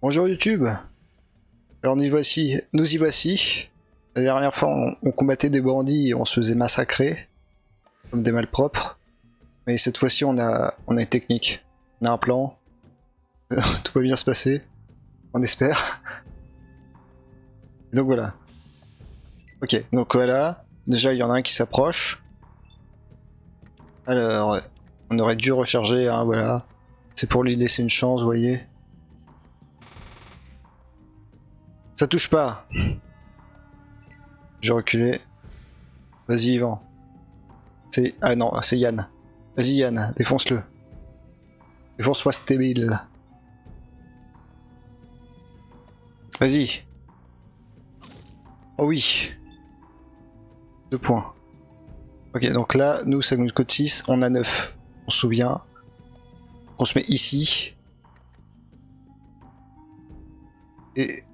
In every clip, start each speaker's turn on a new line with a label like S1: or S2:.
S1: Bonjour YouTube. Alors nous y voici. La dernière fois on combattait des bandits et on se faisait massacrer comme des malpropres. Mais cette fois-ci on a une technique. On a un plan. Tout va bien se passer. On espère. Et donc voilà. Ok, donc voilà. Déjà il y en a un qui s'approche. Alors, on aurait dû recharger, hein, voilà. C'est pour lui laisser une chance, vous voyez. Ça touche pas. J'ai reculé. Vas-y Yvan. Ah non, c'est Yann. Vas-y Yann, défonce-le. Défonce-moi ce débile. Vas-y. Oh oui. 2 points. Ok, donc là, nous, ça nous coûte 6. On a 9. On se souvient. On se met ici. Et...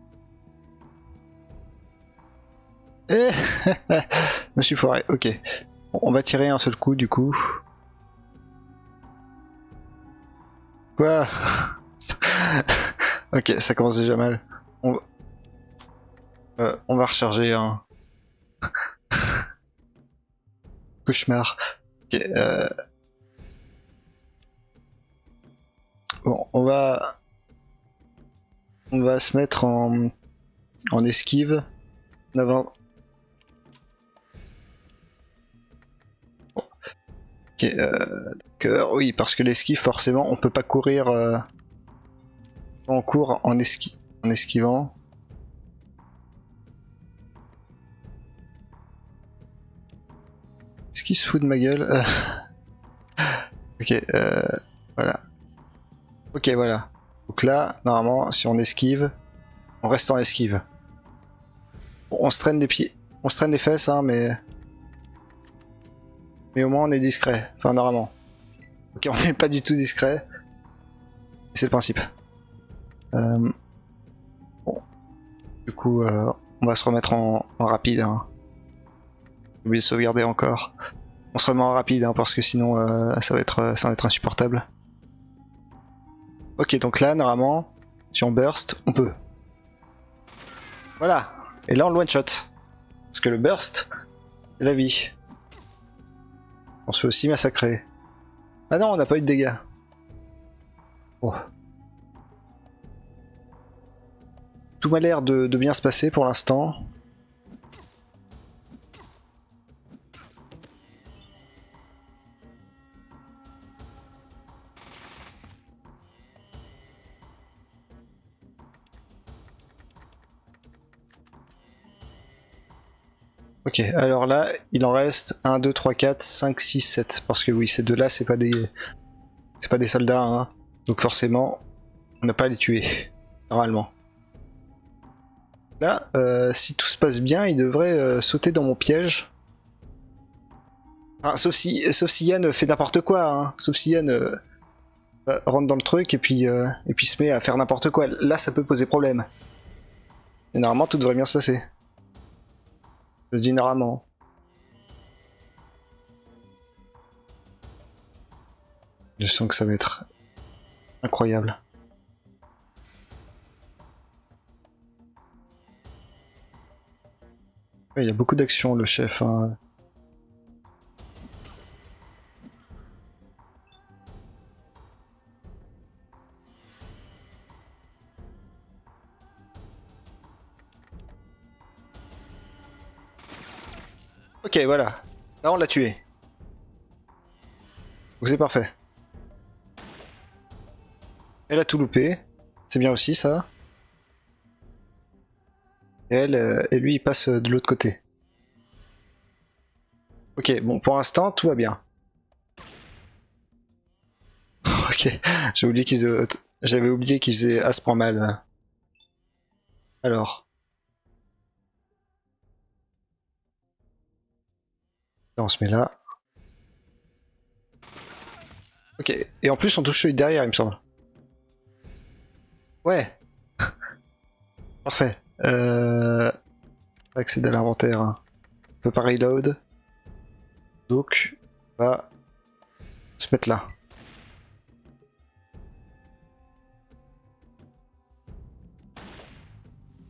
S1: Eh je me suis foiré, ok. Bon, on va tirer un seul coup, du coup. Quoi? Ok, ça commence déjà mal. On va recharger un... Cauchemar. Ok, bon, on va se mettre en esquive. Avant. Ok, oui, parce que l'esquive, forcément, on peut pas courir. On court en esquivant. Est-ce qu'il se fout de ma gueule? Ok, voilà. Ok, voilà. Donc là, normalement, si on esquive, on reste en esquive. Bon, on se traîne les pieds, on se traîne les fesses, hein, mais au moins on est discret. Enfin, normalement. Ok, on n'est pas du tout discret. C'est le principe. Bon. Du coup, on va se remettre en rapide. Hein. J'ai oublié de sauvegarder encore. On se remet en rapide, hein, parce que sinon ça va être insupportable. Ok, donc là, normalement, si on burst, on peut. Voilà. Et là, on le one-shot. Parce que le burst, c'est la vie. On se fait aussi massacrer. Ah non, on n'a pas eu de dégâts. Oh. Tout m'a l'air de bien se passer pour l'instant. Ok, alors là, il en reste 1, 2, 3, 4, 5, 6, 7. Parce que oui, ces deux-là, c'est pas des soldats, hein. Donc forcément, on n'a pas à les tuer, normalement. Là, si tout se passe bien, il devrait sauter dans mon piège. Ah, sauf si Yann fait n'importe quoi, hein. Sauf si Yann rentre dans le truc et puis se met à faire n'importe quoi. Là, ça peut poser problème. Et normalement, tout devrait bien se passer. Je dis normalement. Je sens que ça va être incroyable. Ouais, il y a beaucoup d'action, le chef. Hein. Ok, voilà. Là, on l'a tué. Donc c'est parfait. Elle a tout loupé. C'est bien aussi, ça. Et lui, il passe de l'autre côté. Ok, bon, pour l'instant, tout va bien. Ok, j'avais oublié qu'il faisait à ce point mal. Alors. Là, on se met là. Ok, et en plus, on touche celui derrière, il me semble. Ouais. Parfait. Accéder à l'inventaire. Hein. On peut pas reload. Donc, on va se mettre là.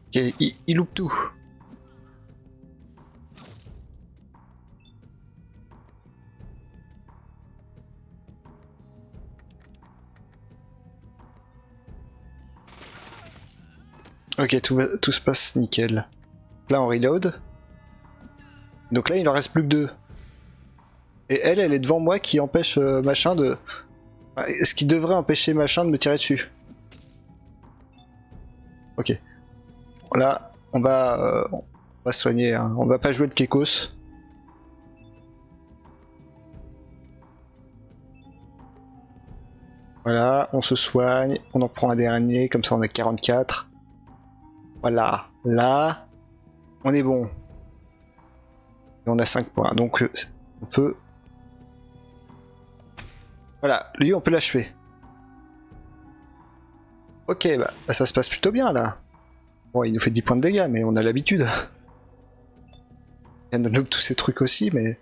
S1: Ok, il loupe tout. Ok, tout se passe nickel. Là, on reload. Donc là, il en reste plus que 2. Et elle est devant moi qui empêche machin de... Ce qui devrait empêcher machin de me tirer dessus. Ok. Là, on va se soigner. Hein. On va pas jouer le Kekos. Voilà, on se soigne. On en prend un dernier. Comme ça, on a 44. Voilà. Là, on est bon. Et on a 5 points. Donc, on peut... Voilà, lui, on peut l'achever. Ok, bah, ça se passe plutôt bien, là. Bon, il nous fait 10 points de dégâts, mais on a l'habitude. Il y a tous ces trucs aussi, mais...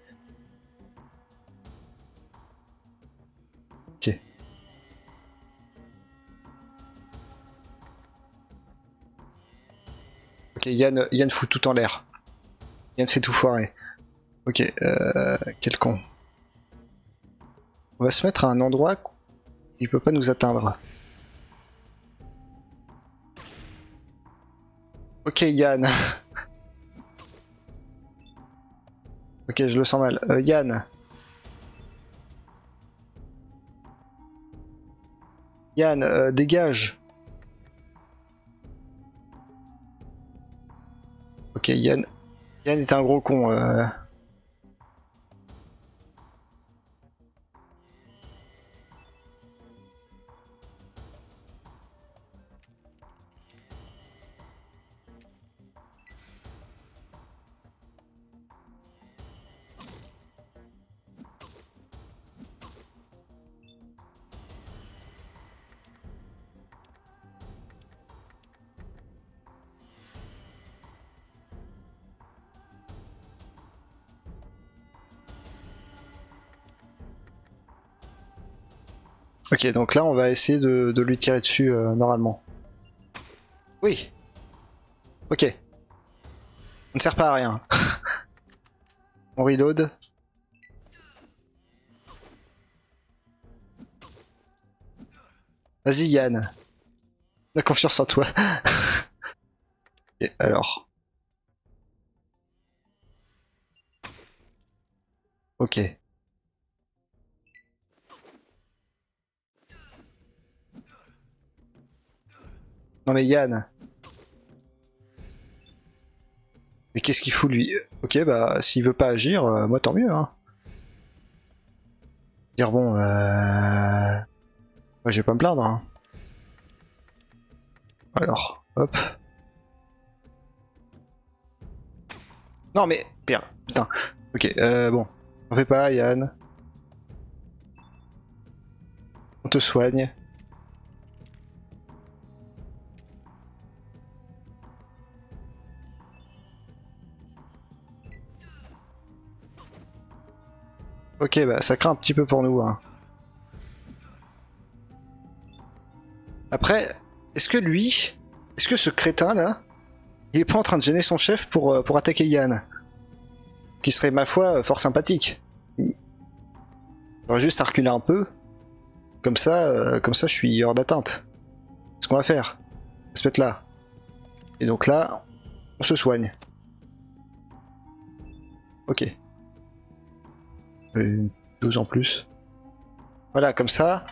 S1: Ok. Ok, Yann fout tout en l'air. Yann fait tout foirer. Ok, quel con. On va se mettre à un endroit où il peut pas nous atteindre. Ok, Yann. Ok, je le sens mal. Yann. Yann, dégage. Ok, Yann. Yann est un gros con. Ok, donc là, on va essayer de lui tirer dessus normalement. Oui. Ok. On ne sert pas à rien. On reload. Vas-y, Yann. On a confiance en toi. Et alors. Ok. Non mais Yann. Mais qu'est-ce qu'il fout lui? Ok, bah s'il veut pas agir, moi tant mieux. Hein. Dire bon, moi, je vais pas me plaindre. Hein. Alors, hop. Non mais, bien, putain. Ok, bon. On fait pas, Yann. On te soigne. Ok, bah ça craint un petit peu pour nous. Hein. Après, est-ce que lui, est-ce que ce crétin là, il est pas en train de gêner son chef pour attaquer Yann? Qui serait, ma foi, fort sympathique. Il aurait juste à reculer un peu. Comme ça, je suis hors d'atteinte. Ce qu'on va faire, on va se mettre là. Et donc là, on se soigne. Ok. 12 en plus. Voilà, comme ça.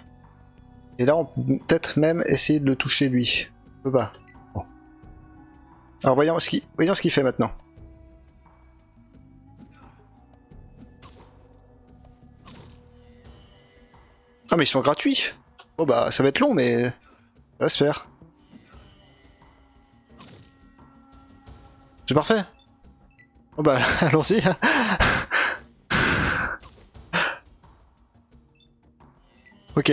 S1: Et là, on peut peut-être même essayer de le toucher lui. On peut pas. Bon. Alors voyons ce qu'il fait maintenant. Ah mais ils sont gratuits. Bon bah ça va être long mais ça va se faire. C'est parfait. Bon bah allons-y. Ok.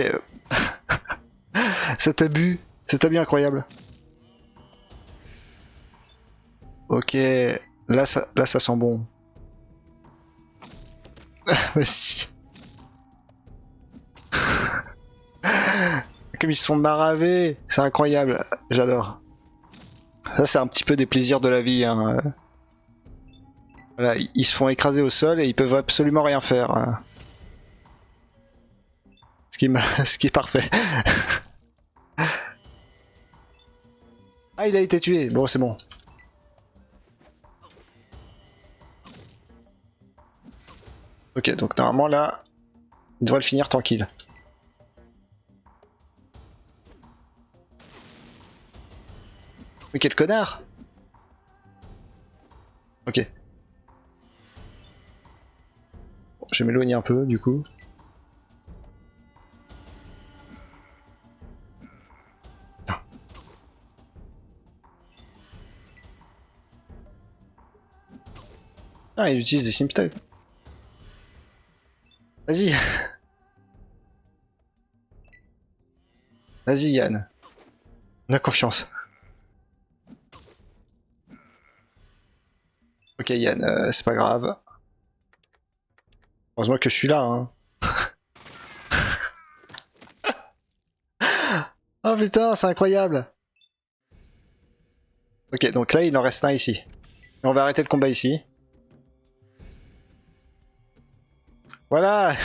S1: Cet abus incroyable. Ok. Là ça sent bon. Vas-y. Comme ils se font maraver. C'est incroyable. J'adore. Ça c'est un petit peu des plaisirs de la vie. Hein. Voilà, ils se font écraser au sol et ils peuvent absolument rien faire. Hein. Ce qui est parfait. Ah, il a été tué. Bon, c'est bon. Ok, donc normalement là, il devrait le finir tranquille. Mais quel connard! Ok. Bon, je vais m'éloigner un peu du coup. Ah, ah il utilise des symptômes. Vas-y. Vas-y Yann. On a confiance. Ok Yann, c'est pas grave. Heureusement que je suis là. Hein. Oh putain, c'est incroyable. Ok, donc là il en reste un ici. Et on va arrêter le combat ici. Voilà.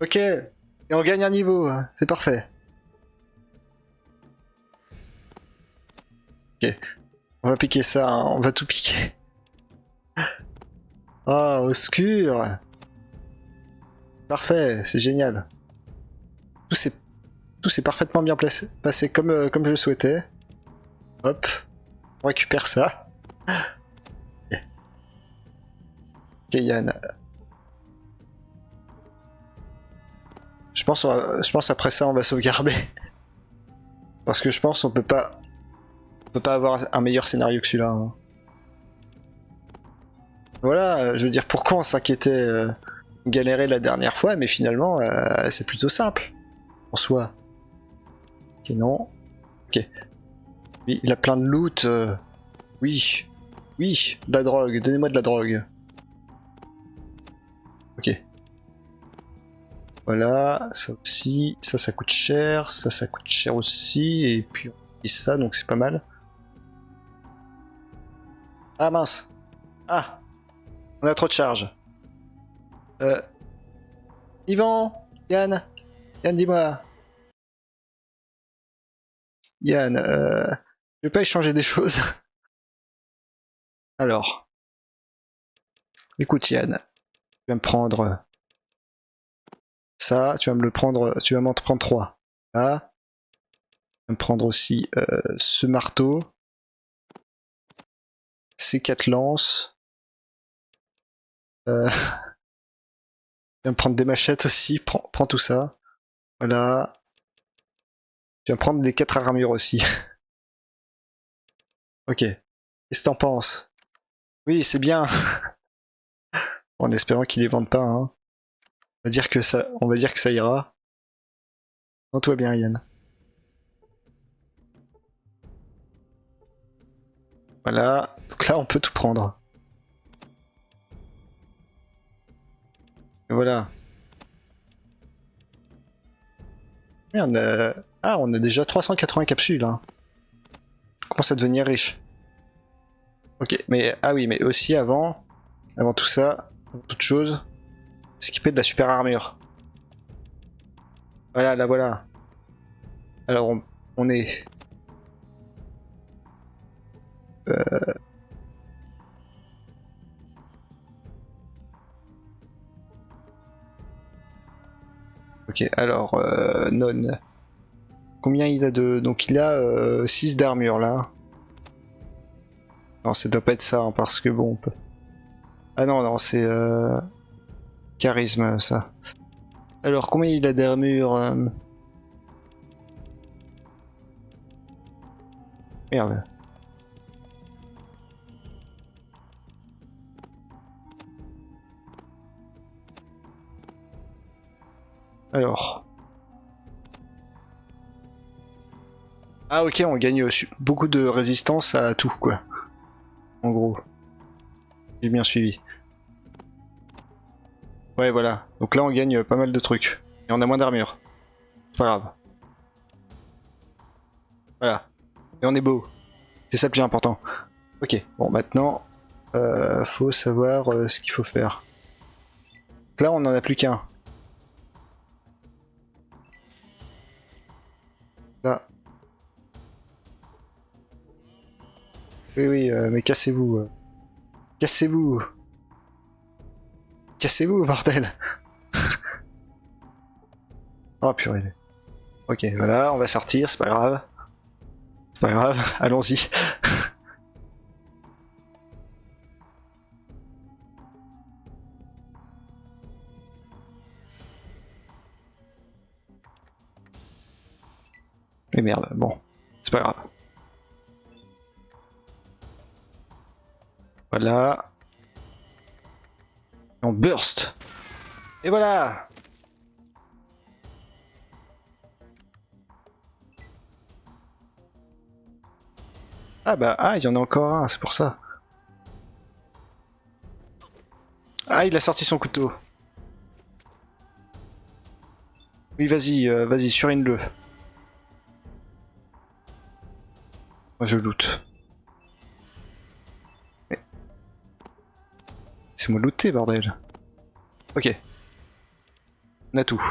S1: Ok. Et on gagne un niveau. C'est parfait. Ok. On va piquer ça. Hein. On va tout piquer. Oh, au secours. Parfait, c'est génial. Tout s'est parfaitement bien passé comme, comme je le souhaitais. Hop. On récupère ça. Ok, Yann. Je pense après ça on va sauvegarder. Parce que je pense on peut pas avoir un meilleur scénario que celui-là. Hein. Voilà, je veux dire pourquoi on s'inquiétait galérer la dernière fois, mais finalement c'est plutôt simple en soi. Ok non. Ok. Oui, il a plein de loot. Oui. Oui, de la drogue, donnez-moi de la drogue. Ok. Voilà, ça aussi, ça coûte cher, ça coûte cher aussi, et puis on dit ça, donc c'est pas mal. Ah mince. Ah, on a trop de charge. Euh... Yvan, Yann, Yann dis-moi. Yann, je vais pas échanger des choses. Alors, écoute Yann, tu vas me prendre ça, tu vas me le prendre, tu vas m'en prendre 3. Là, tu vas me prendre aussi ce marteau, ces 4 lances. Tu vas me prendre des machettes aussi, prends tout ça. Voilà. Tu vas me prendre les 4 armures aussi. Ok. Qu'est-ce que t'en penses? Oui, c'est bien. En espérant qu'ils les vendent pas. Hein. On va dire que ça ira. Non, toi bien, Yann. Voilà. Donc là, on peut tout prendre. Et voilà. Et ah, on a déjà 380 capsules. Hein. On commence à devenir riche. Ok, mais ah oui, mais aussi avant tout ça, avant toute chose, s'équiper de la super armure. Voilà, là voilà. Alors on est. Ok, alors non. Combien il a de. Donc il a 6 d'armure là. Non, ça doit pas être ça, hein, parce que bon. Ah non, non, c'est charisme ça. Alors combien il a d'armure Merde. Alors. Ah ok, on gagne beaucoup de résistance à tout quoi. En gros. J'ai bien suivi. Ouais voilà. Donc là on gagne pas mal de trucs. Et on a moins d'armure. C'est pas grave. Voilà. Et on est beau. C'est ça le plus important. Ok, bon maintenant, faut savoir ce qu'il faut faire. Là, on n'en a plus qu'un. Là. Oui, oui, mais cassez-vous. Cassez-vous. Cassez-vous, bordel. Oh purée. Ok, voilà, on va sortir, c'est pas grave. C'est pas grave, allons-y. Et merde, bon, c'est pas grave. Voilà. On burst. Et voilà. Ah bah, ah, il y en a encore un, c'est pour ça. Ah, il a sorti son couteau. Oui, vas-y, vas-y, surine-le. Moi, je loot. C'est moi looter, bordel. Ok, on a tout.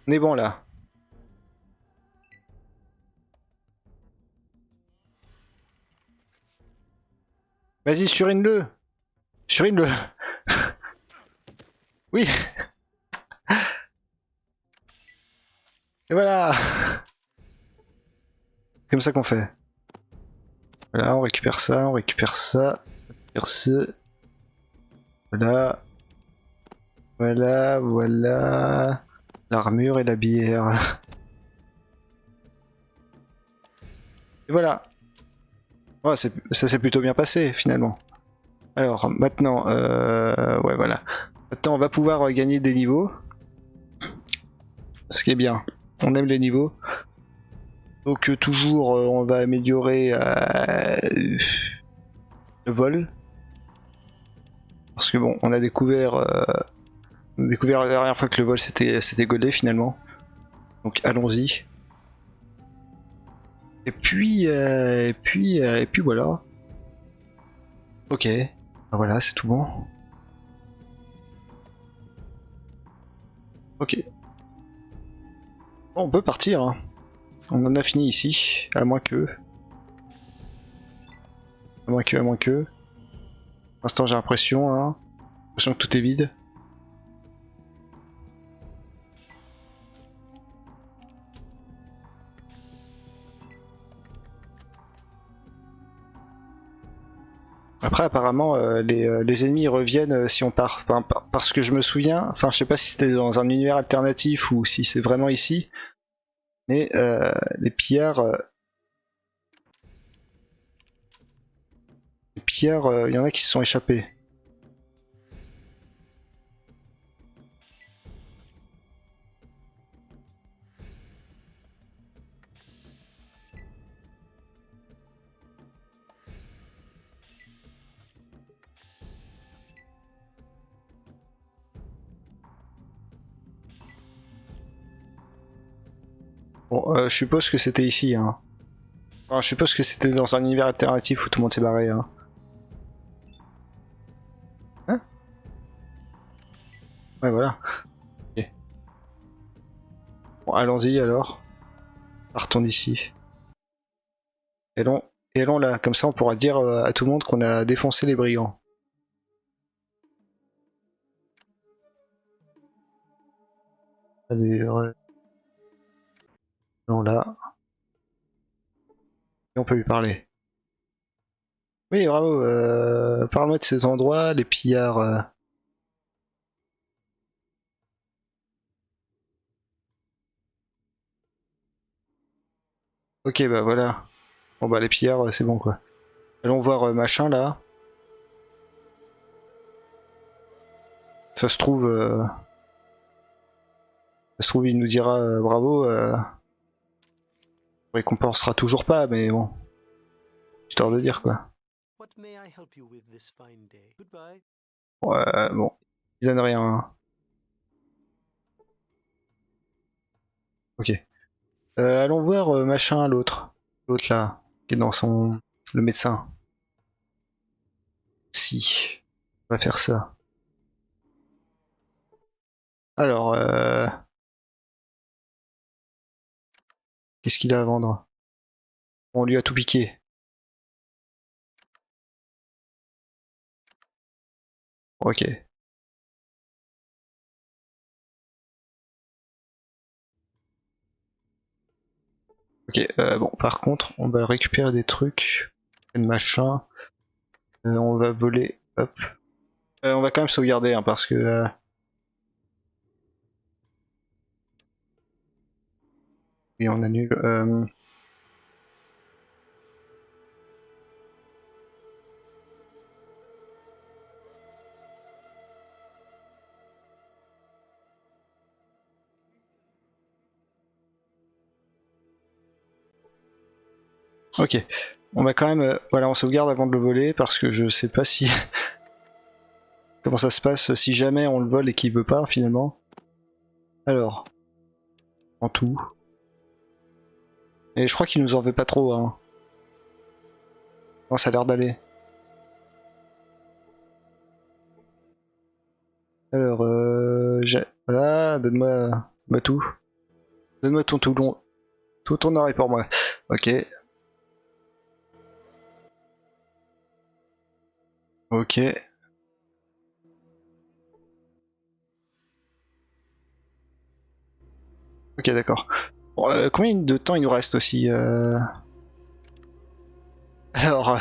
S1: On est bon, là. Vas-y, surine-le. Surine-le. Oui. Et voilà. C'est comme ça qu'on fait. Voilà, on récupère ça, on récupère ça. On récupère ce. Voilà. Voilà, voilà. L'armure et la bière. Et voilà. Ouais, ça s'est plutôt bien passé finalement. Alors maintenant, ouais voilà. Maintenant on va pouvoir gagner des niveaux. Ce qui est bien. On aime les niveaux. Donc toujours on va améliorer le vol. Parce que bon, on a découvert la dernière fois que le vol c'était gaulé finalement. Donc allons-y. Et puis voilà. Ok. Ah, voilà, c'est tout bon. Ok. Bon, on peut partir. Hein. On en a fini ici, à moins que. À moins que. Pour l'instant, j'ai l'impression, hein. J'ai l'impression que tout est vide. Après, apparemment, les ennemis reviennent si on part. Enfin, parce que je me souviens, enfin, je sais pas si c'était dans un univers alternatif ou si c'est vraiment ici, mais les pillards, il y en a qui se sont échappés. Bon, je suppose que c'était ici, hein. Enfin, je suppose que c'était dans un univers alternatif où tout le monde s'est barré, hein. Hein. Ouais, voilà. Ok. Bon, allons-y alors. Partons d'ici. Et allons là, comme ça on pourra dire à tout le monde qu'on a défoncé les brigands. Allez, allons là. Et on peut lui parler. Oui, bravo. Parle-moi de ces endroits, les pillards. Ok, bah voilà. Bon bah les pillards, c'est bon quoi. Allons voir machin là. Ça se trouve, il nous dira bravo. On récompensera toujours pas, mais bon, histoire de dire quoi. Ouais, bon, il donne rien. Hein. Ok. Allons voir machin l'autre. L'autre là, qui est dans son... Le médecin. Si. On va faire ça. Alors, qu'est-ce qu'il a à vendre? On lui a tout piqué. Ok. Ok, bon, par contre, on va récupérer des trucs, des machins, on va voler, hop. On va quand même sauvegarder, hein, parce que... oui, on annule. Ok, on va quand même... voilà, on sauvegarde avant de le voler, parce que je sais pas si... comment ça se passe si jamais on le vole et qu'il veut pas, finalement. Alors, en tout. Et je crois qu'il nous en veut pas trop, hein. Non, ça a l'air d'aller. Alors, voilà, donne-moi tout. Donne-moi ton tout long. Tout ton oreille pour moi. Ok. Ok. Ok, d'accord. Bon, combien de temps il nous reste aussi Alors,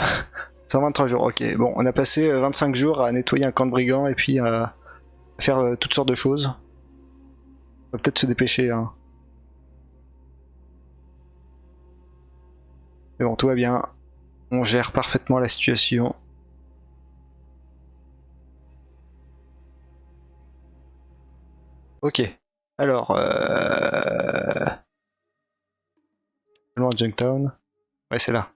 S1: 123 jours, ok. Bon, on a passé 25 jours à nettoyer un camp de brigands et puis à faire toutes sortes de choses. On va peut-être se dépêcher, hein. Mais bon, tout va bien. On gère parfaitement la situation. Ok. Alors, loin de Junktown. Ouais, c'est là.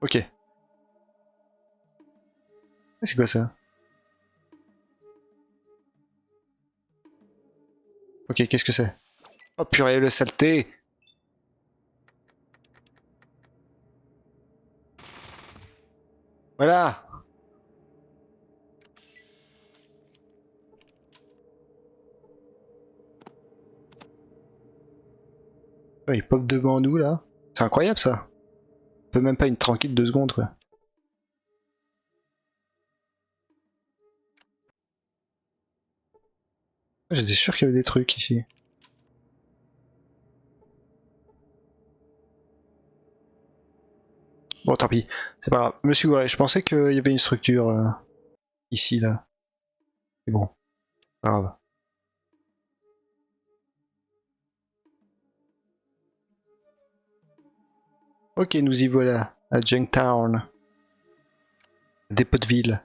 S1: Ok. C'est quoi ça? Ok, qu'est-ce que c'est? Oh purée, le saleté! Voilà! Ouais, il pop devant nous là. C'est incroyable ça. On peut même pas une tranquille 2 secondes quoi. J'étais sûr qu'il y avait des trucs ici. Bon, tant pis. C'est pas grave. Monsieur, ouais, je pensais qu'il y avait une structure ici, là. Mais bon, pas grave. Ok, nous y voilà. À Junktown. Dépôt de ville.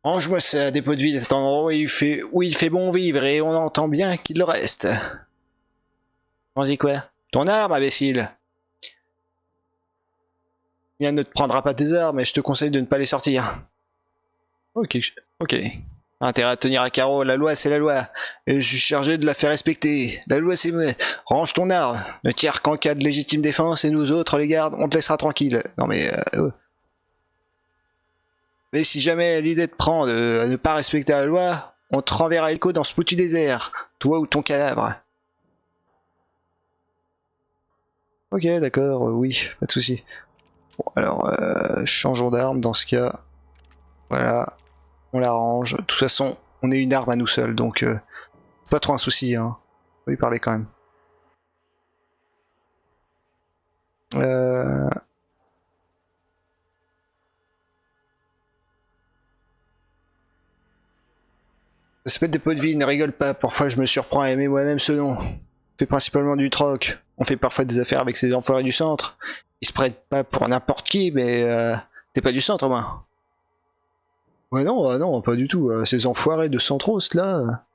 S1: Range-moi ça, dépôt de ville. C'est un endroit où il fait bon vivre et on entend bien qu'il le reste. On dit quoi? Ton arme, imbécile. Rien ne te prendra pas tes armes, mais je te conseille de ne pas les sortir. Ok, ok. Intérêt à tenir à carreau, la loi c'est la loi. Et je suis chargé de la faire respecter. La loi c'est moi. Range ton arme. Ne tire qu'en cas de légitime défense et nous autres, les gardes, on te laissera tranquille. Non mais... mais si jamais l'idée te prend de ne pas respecter la loi, on te renverra Elko dans ce foutu désert. Toi ou ton cadavre. Ok, d'accord, oui, pas de soucis. Bon, alors, changeons d'arme dans ce cas. Voilà, on l'arrange. De toute façon, on est une arme à nous seuls, donc pas trop un souci, hein. On peut lui parler quand même. Euh... Ça s'appelle des pots de vie, ne rigole pas. Parfois, je me surprends à aimer moi-même ce nom. On fait principalement du troc. On fait parfois des affaires avec ces enfoirés du centre. Ils se prêtent pas pour n'importe qui, mais t'es pas du centre, au moins. Ouais, non, non, pas du tout. Ces enfoirés de Centros, là.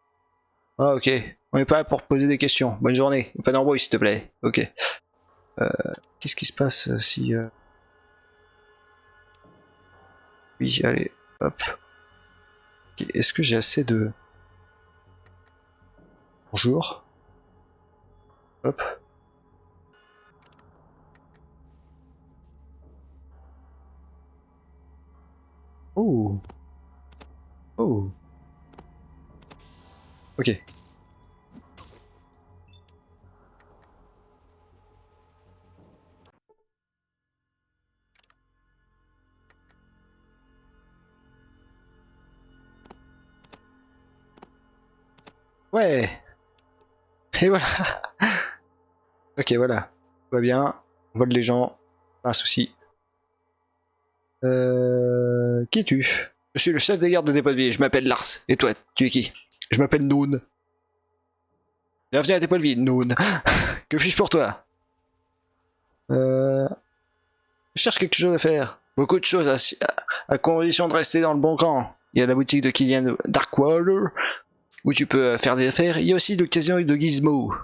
S1: Ah, ok. On est pas là pour poser des questions. Bonne journée. Pas d'embrouille, s'il te plaît. Ok. Euh, Qu'est-ce qui se passe si... Oui, allez, hop. Ok, est-ce que j'ai assez de... Bonjour. Hop. Oh. Oh. Ok. Ouais. Et voilà. Ok, voilà. Tout va bien. On vole les gens. Pas un souci. Qui es-tu? Je suis le chef des gardes de dépôt de vie. Je m'appelle Lars. Et toi, tu es qui? Je m'appelle Noon. Bienvenue à dépôt de vie, Noon. Que puis-je pour toi? Je cherche quelque chose à faire. Beaucoup de choses à condition de rester dans le bon camp. Il y a la boutique de Killian Darkwater où tu peux faire des affaires. Il y a aussi l'occasion de Gizmo.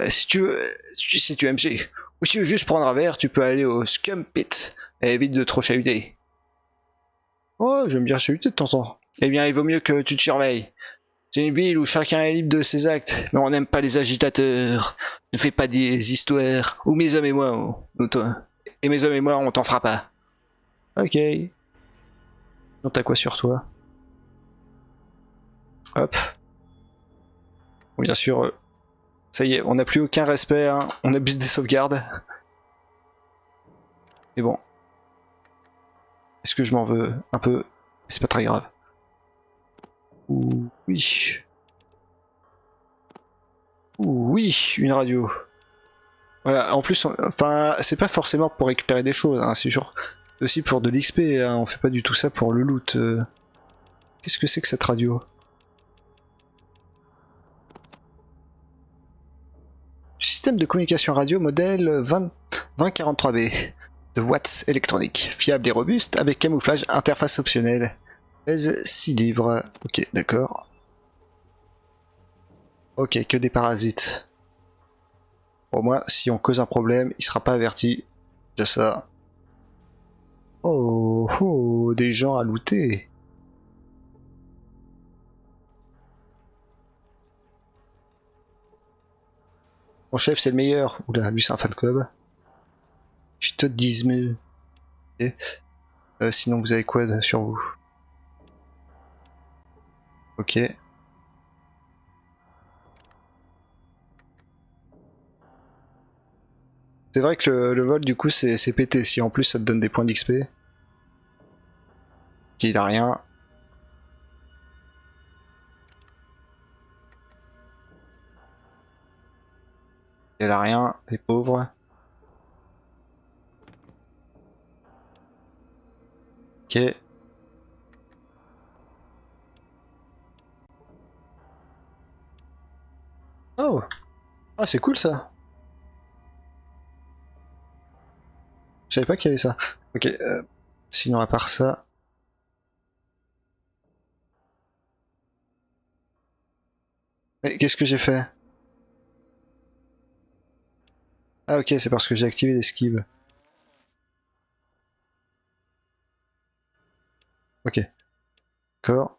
S1: Si tu aimes MG, ou si tu veux juste prendre un verre, tu peux aller au Scum Pit. Et évite de trop chahuter. Oh, j'aime bien chahuter de temps en temps. Eh bien, il vaut mieux que tu te surveilles. C'est une ville où chacun est libre de ses actes, mais on n'aime pas les agitateurs. Ne fais pas des histoires. Ou mes hommes et moi, ou toi. Et mes hommes et moi, on t'en fera pas. Ok. Donc t'as quoi sur toi? Hop. Bon, bien sûr, ça y est, on n'a plus aucun respect, hein. On abuse des sauvegardes. Mais bon. Est-ce que je m'en veux un peu? C'est pas très grave. Ouh, oui. Ouh, oui, une radio. Voilà, en plus, enfin, c'est pas forcément pour récupérer des choses, hein, c'est sûr. C'est aussi pour de l'XP, hein, on fait pas du tout ça pour le loot. Qu'est-ce que c'est que cette radio? Système de communication radio modèle 2043B de Watts électronique, fiable et robuste, avec camouflage, interface optionnelle. Pèse 6 livres. Ok, d'accord. Ok, que des parasites. Pour moi, si on cause un problème, il sera pas averti. Déjà ça. Oh, oh, des gens à looter. Mon chef, c'est le meilleur. Oula, lui, c'est un fan club. Phytodisme. Ok. Sinon, vous avez quoi sur vous? Ok. C'est vrai que le vol, du coup, c'est pété. Si en plus ça te donne des points d'XP. Il a rien. Il a rien, les pauvres. Ok. Oh, ah, c'est cool ça. Je savais pas qu'il y avait ça. Ok. Sinon, à part ça. Mais qu'est-ce que j'ai fait? Ah, ok, c'est parce que j'ai activé l'esquive. Ok. D'accord.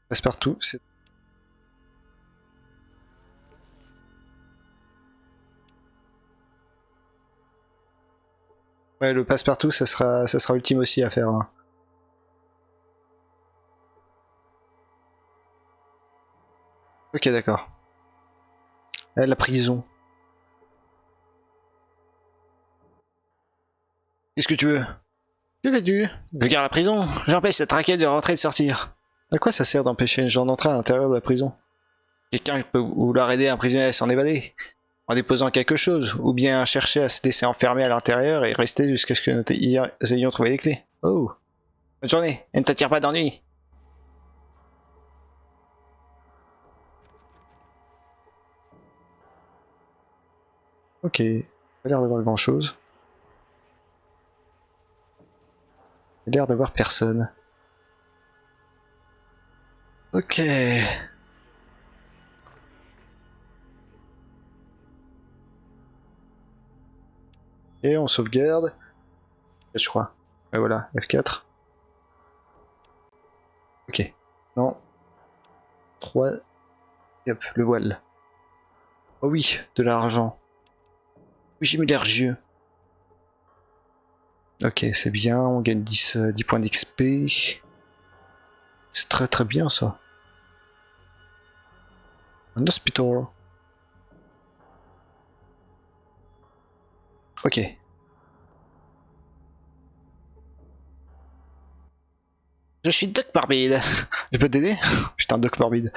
S1: Passe-partout. Ouais, le passe-partout, ça sera ultime aussi à faire, hein. Ok, d'accord. La prison. Qu'est-ce que tu veux? Que fais-tu? Je garde la prison. J'empêche cette raquette de rentrer et de sortir. À quoi ça sert d'empêcher les gens d'entrer à l'intérieur de la prison? Quelqu'un peut vouloir aider un prisonnier à s'en évader en déposant quelque chose, ou bien chercher à se laisser enfermer à l'intérieur et rester jusqu'à ce que nous ayons trouvé les clés. Oh, bonne journée, et ne t'attire pas d'ennui. Ok, pas l'air d'avoir grand chose. Il a l'air d'avoir personne. Ok. Et on sauvegarde. je crois. Ouais, voilà, F4. Ok. Non. 3. Hop, le voile. Oh oui, de l'argent. Oui, j'ai mis l'argent. Ok, c'est bien, on gagne 10 points d'XP. C'est très très bien ça. Un hospital. Ok. Je suis Doc Morbide. Je peux t'aider? Putain, Doc Morbide.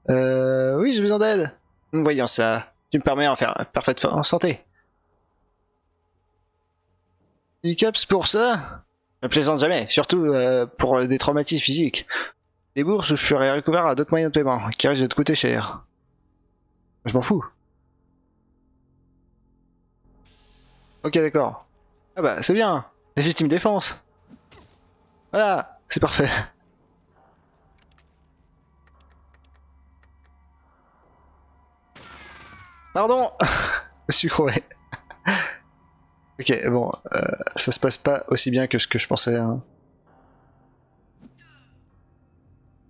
S1: Oui, j'ai besoin d'aide. Voyons ça. Tu me permets en faire parfaite en santé. E-caps pour ça? Je plaisante jamais, surtout pour des traumatismes physiques. Des bourses où je ferai recouvert à d'autres moyens de paiement, qui risquent de te coûter cher. Je m'en fous. Ok, d'accord. Ah bah, c'est bien. Légitime défense. Voilà, c'est parfait. Pardon. Je suis crevé. Ok, bon, ça se passe pas aussi bien que ce que je pensais. Hein.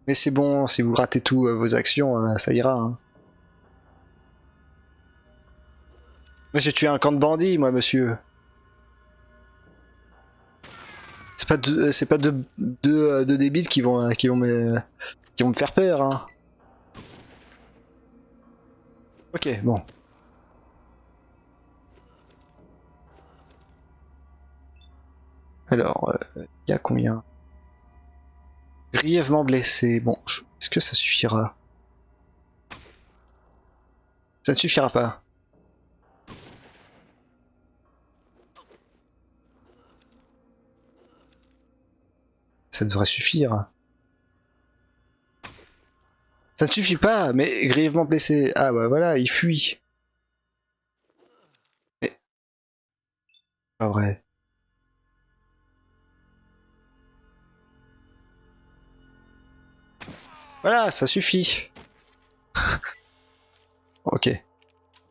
S1: Mais c'est bon, si vous ratez tout vos actions, ça ira. Hein. Moi, j'ai tué un camp de bandits, moi, monsieur. C'est pas deux débiles qui vont me faire peur. Hein. Ok, bon. Alors, il y a combien? Grièvement blessé. Bon, est-ce que ça suffira? Ça ne suffira pas. Ça devrait suffire. Ça ne suffit pas, mais grièvement blessé. Ah bah voilà, il fuit. Mais pas vrai. Voilà, ça suffit. Ok.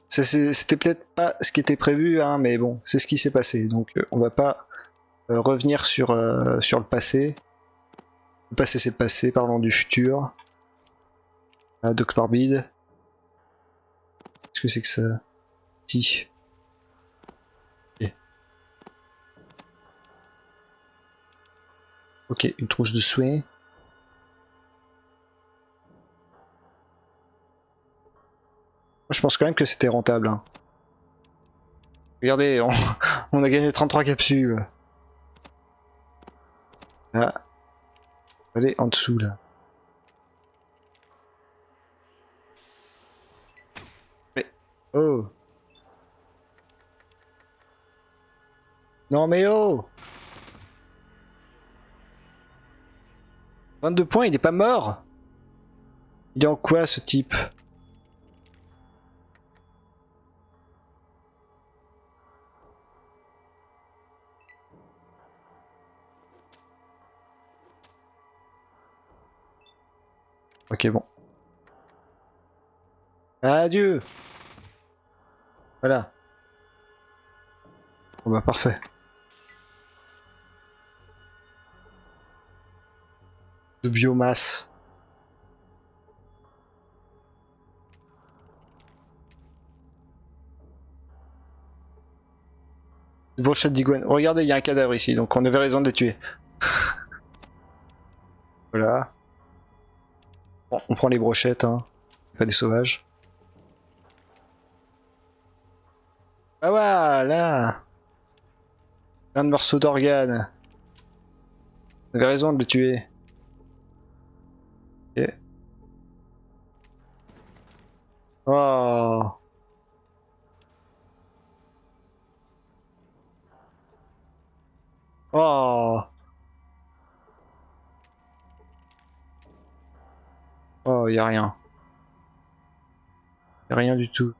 S1: C'était peut-être pas ce qui était prévu, hein, mais bon, c'est ce qui s'est passé. Donc on va pas revenir sur le passé. Le passé c'est le passé, parlons du futur. Ah, Doc Morbide. Qu'est-ce que c'est que ça? Si. Ok. Ok, une trouche de soins. Moi, je pense quand même que c'était rentable. Hein. Regardez, on a gagné 33 capsules. Là, allez en dessous là. Mais oh, non mais oh, 22 points, il est pas mort. Il est en quoi ce type? Ok bon. Adieu. Voilà. Bon bah parfait. De biomasse. Une brochette d'iguane. Oh, regardez, il y a un cadavre ici, donc on avait raison de les tuer. Voilà. Bon, on prend les brochettes, hein. Pas des sauvages. Ah voilà. Plein de morceaux d'organes. On avait raison de le tuer. Ok. Oh. Oh. Oh, y a rien. Y a rien du tout.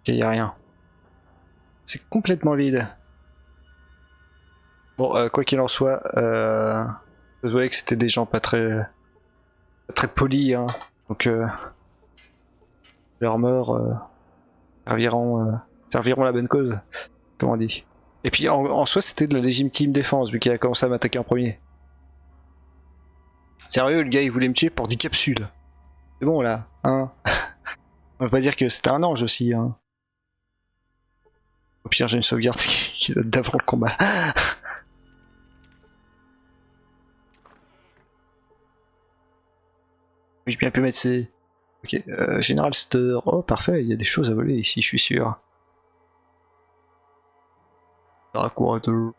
S1: Ok, y a rien. C'est complètement vide. Bon, quoi qu'il en soit, ça se voyait que c'était des gens pas très polis, hein. Donc, Leurs morts serviront la bonne cause, comme on dit. Et puis en soi, c'était de la légitime défense, vu qu'il a commencé à m'attaquer en premier. Sérieux, le gars, il voulait me tuer pour 10 capsules. C'est bon, là, hein. On va pas dire que c'était un ange aussi, hein. Au pire, j'ai une sauvegarde qui date d'avant le combat. J'ai bien pu mettre ces... Ok, General Store. Oh, parfait, il y a des choses à voler ici, je suis sûr. Paracourateur.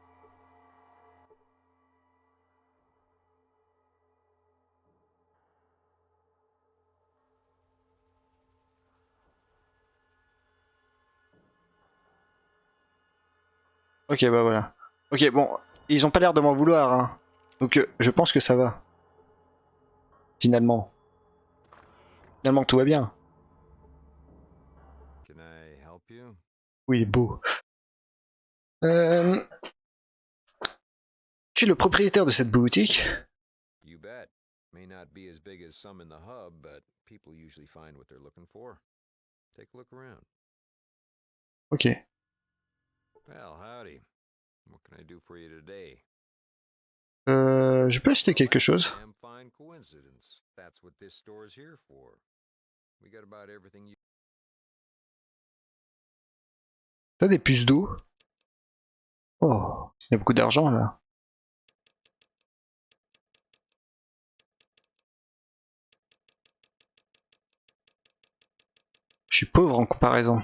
S1: Ok, bah voilà. Ok, bon, ils ont pas l'air de m'en vouloir, hein. Donc je pense que ça va. Finalement. Finalement, tout va bien.
S2: Can I help you?
S1: Oui, beau. Euh... Tu es le propriétaire de cette boutique?
S2: You bet. May not be as big as some in the hub, but people usually find what they're looking for. Take a look around.
S1: Ok.
S2: Well, howdy. What can I do for you today?
S1: Je peux acheter quelque chose?
S2: Damn fine coincidence. That's what this store's here for. We got about everything you...
S1: T'as des puces d'eau? Oh, il y a beaucoup d'argent là. Je suis pauvre en comparaison.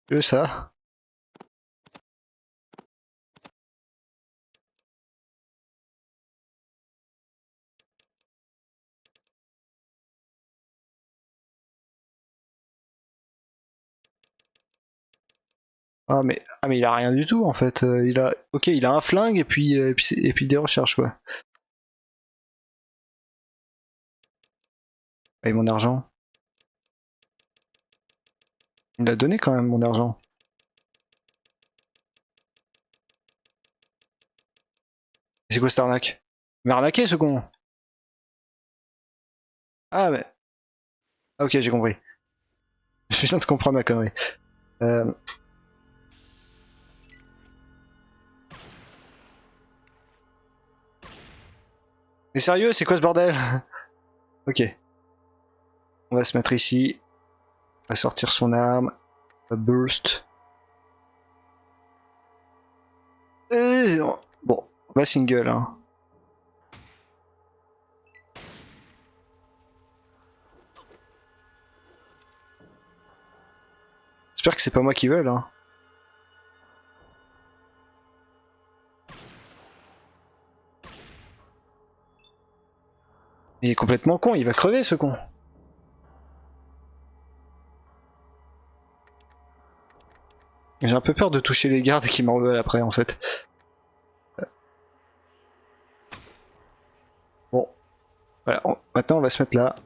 S1: Que ça? Ah mais il a rien du tout en fait. Ok, il a un flingue et puis des recherches quoi. Et mon argent. Il me l'a donné quand même mon argent. C'est quoi cette arnaque? Il m'a arnaqué ce con. Ah mais. Ah, ok, j'ai compris. Je viens de comprendre ma connerie. Euh... Mais sérieux, c'est quoi ce bordel? Ok. On va se mettre ici. On va sortir son arme. On va burst. Bon, on va single hein. J'espère que c'est pas moi qui veulent hein. Il est complètement con, il va crever ce con. J'ai un peu peur de toucher les gardes qui m'en veulent après en fait. Bon, voilà, maintenant on va se mettre là.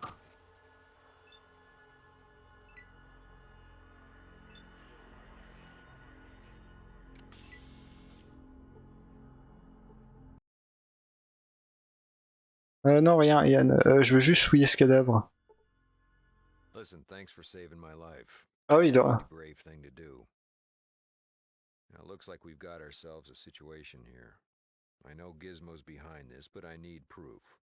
S1: Non rien Yann, je veux juste fouiller ce cadavre.
S2: Listen, thanks for saving my life.
S1: Ah oui, il doit.
S2: Pretty brave thing to do. Now, it looks like we've got ourselves a situation here. I know Gizmo's behind this, but I need proof.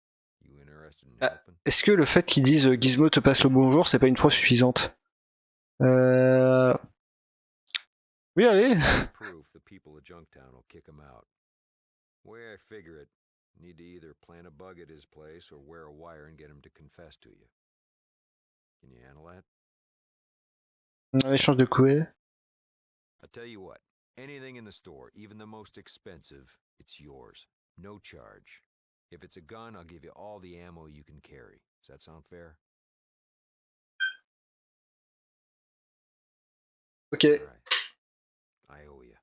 S2: You interested in helping?
S1: Est-ce que le fait qu'ils disent Gizmo te passe le bonjour, c'est pas une preuve suffisante? Oui, allez.
S2: Proof the people of Junktown will kick him out. Way I figure it, need to either plant a bug at his place or wear a wire and get him to confess to you. Can you handle that?
S1: Un échange de couets.
S2: I'll tell you what, anything in the store, even the most expensive, it's yours. No charge. If it's a gun, I'll give you all the ammo you can carry. Does that sound fair?
S1: Ok.
S2: All right. I owe you.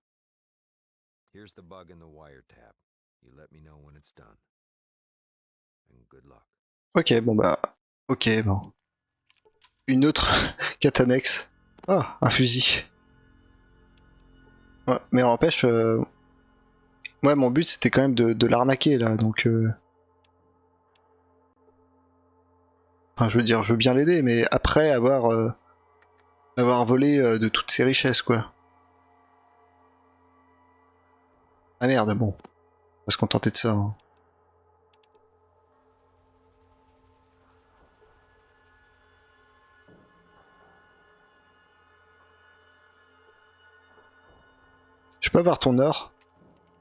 S2: Here's the bug and the wiretap. You let me know when it's done. And good luck.
S1: Ok, bon bah. Ok, bon. Une autre quête annexe. Ah, un fusil. Ouais, mais n'empêche. Ouais, mon but c'était quand même de l'arnaquer là, donc. Enfin, je veux dire, je veux bien l'aider, mais après avoir volé de toutes ses richesses, quoi. Ah merde, bon. On va se contenter de ça. Hein. Je peux avoir ton or?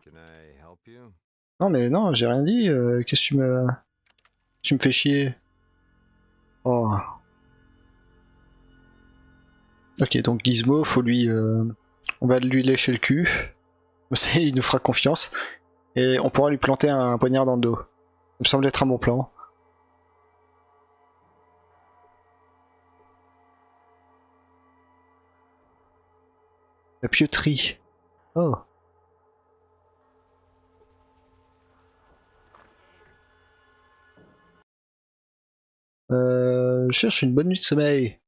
S2: Can I help you?
S1: Non, mais non, j'ai rien dit. Qu'est-ce que tu me... Tu me fais chier. Oh. Ok, donc Gizmo, faut lui... On va lui lécher le cul. Il nous fera confiance. Et on pourra lui planter un poignard dans le dos. Ça me semble être un bon plan. La pieuterie. Oh. Je cherche une bonne nuit de sommeil.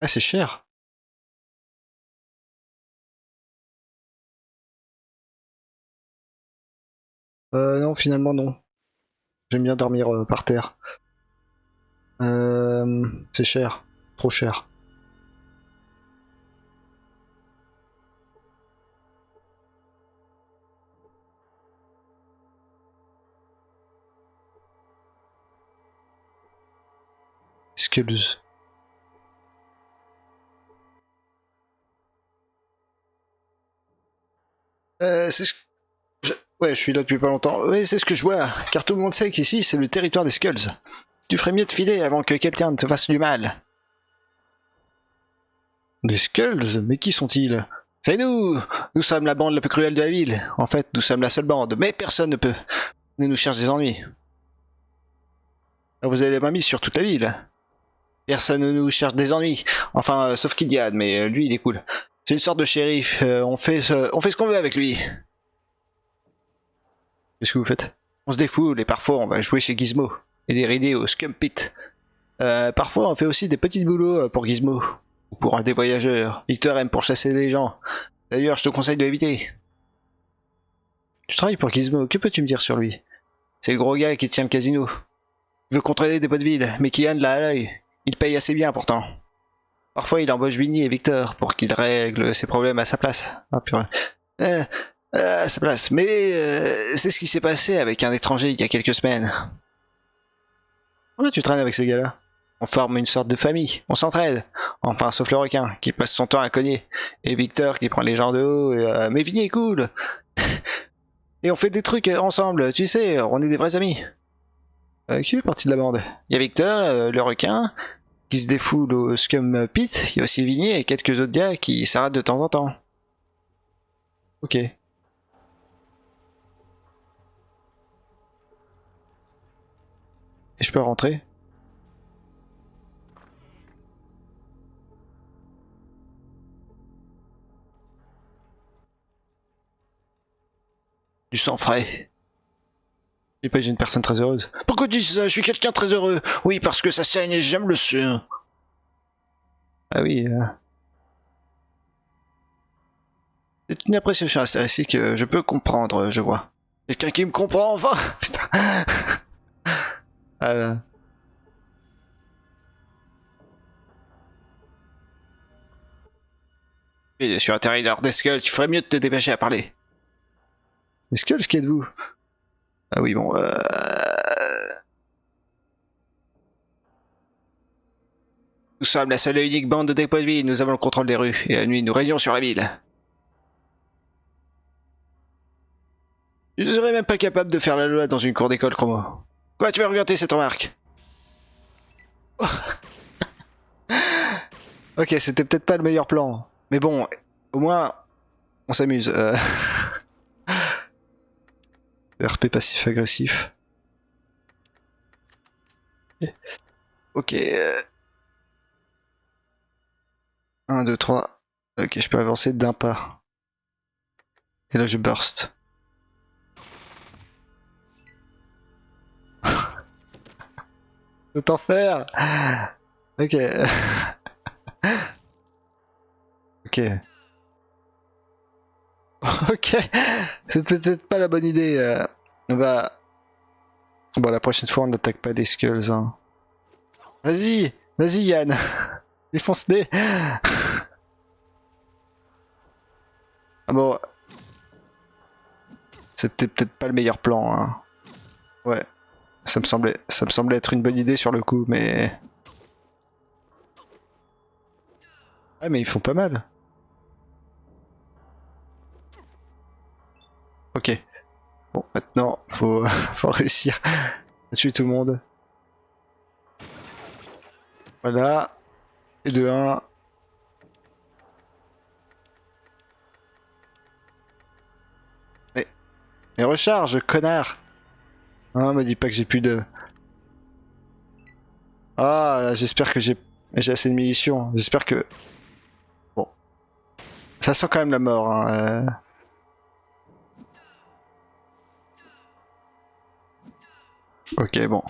S1: Ah, c'est cher. Non, finalement non. J'aime bien dormir par terre. C'est cher. Trop cher. Skulls. C'est ce... Ouais, je suis là depuis pas longtemps. Ouais, c'est ce que je vois. Car tout le monde sait qu'ici, c'est le territoire des Skulls. Tu ferais mieux de filer avant que quelqu'un ne te fasse du mal. Les Skulls? Mais qui sont-ils? C'est nous! Nous sommes la bande la plus cruelle de la ville. En fait, nous sommes la seule bande, mais personne ne peut. Ne nous cherche des ennuis. Vous avez la main mise sur toute la ville. Personne ne nous cherche des ennuis. Enfin, sauf Kilian, mais lui, il est cool. C'est une sorte de shérif. On fait ce qu'on veut avec lui. Qu'est-ce que vous faites? On se défoule et parfois on va jouer chez Gizmo et dérider au Scum Pit. Parfois on fait aussi des petits boulots pour Gizmo ou pour des voyageurs. Victor aime pour chasser les gens. D'ailleurs, je te conseille de l'éviter. Tu travailles pour Gizmo, que peux-tu me dire sur lui? C'est le gros gars qui tient le casino. Il veut contrôler des pots de ville, mais Kian l'a à l'œil. Il paye assez bien pourtant. Parfois il embauche Vinny et Victor pour qu'ils règlent ses problèmes à sa place. Ah purée. À sa place. Mais c'est ce qui s'est passé avec un étranger il y a quelques semaines. Pourquoi tu traînes avec ces gars-là? On forme une sorte de famille, on s'entraide. Enfin, sauf le requin, qui passe son temps à cogner. Et Victor, qui prend les gens de haut. Mais Vinny est cool. Et on fait des trucs ensemble, tu sais, on est des vrais amis. Qui fait partie de la bande? Il y a Victor, le requin, qui se défoule au Scum Pit. Il y a aussi Vinny et quelques autres gars qui s'arrêtent de temps en temps. Ok. Et je peux rentrer? Du sang frais. Je suis pas une personne très heureuse. Pourquoi tu dis ça? Je suis quelqu'un très heureux. Oui, parce que ça saigne et j'aime le sang. Ah oui. C'est une appréciation astéristique que je peux comprendre, je vois. Quelqu'un qui me comprend enfin. Putain. Ah là. Et sur un territoire des Skulls, tu ferais mieux de te dépêcher à parler. Les Skulls, qui êtes-vous? Ah oui, bon. Nous sommes la seule et unique bande de dépôts de vie. Nous avons le contrôle des rues. Et la nuit, nous régnons sur la ville. Tu ne serais même pas capable de faire la loi dans une cour d'école, Chromo. Quoi, tu vas regretter cette remarque? Oh. Ok, c'était peut-être pas le meilleur plan. Mais bon, au moins, on s'amuse. RP passif-agressif. Ok. 1, 2, 3. Ok, je peux avancer d'un pas. Et là, je burst. Cet enfer. Ok. Ok. Ok, c'est peut-être pas la bonne idée. On va... Bon, la prochaine fois, on n'attaque pas des skulls. Hein. Vas-y, vas-y Yann, défonce-les. Ah bon, c'était peut-être pas le meilleur plan. Hein. Ouais, ça me semblait être une bonne idée sur le coup, mais... Ah, mais ils font pas mal. Ok. Bon, maintenant, faut, faut réussir à tuer tout le monde. Voilà. Et de 1. Mais recharge, connard. Ah, me dis pas que j'ai plus de... Ah, j'espère que j'ai assez de munitions. J'espère que... Bon. Ça sent quand même la mort. Hein. Ok, bon.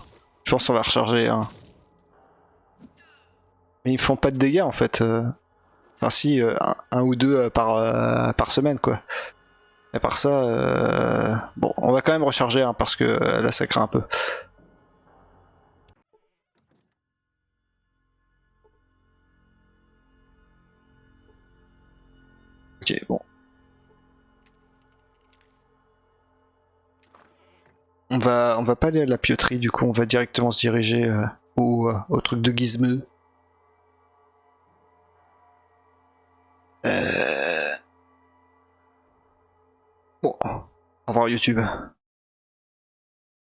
S1: Je pense qu'on va recharger. Hein. Mais ils font pas de dégâts en fait. Enfin si, un ou deux par semaine quoi. Et par ça, bon, on va quand même recharger hein, parce que là ça craint un peu. Ok, bon. On va pas aller à la piauterie du coup, on va directement se diriger au truc de Gizmo. Bon, au revoir YouTube.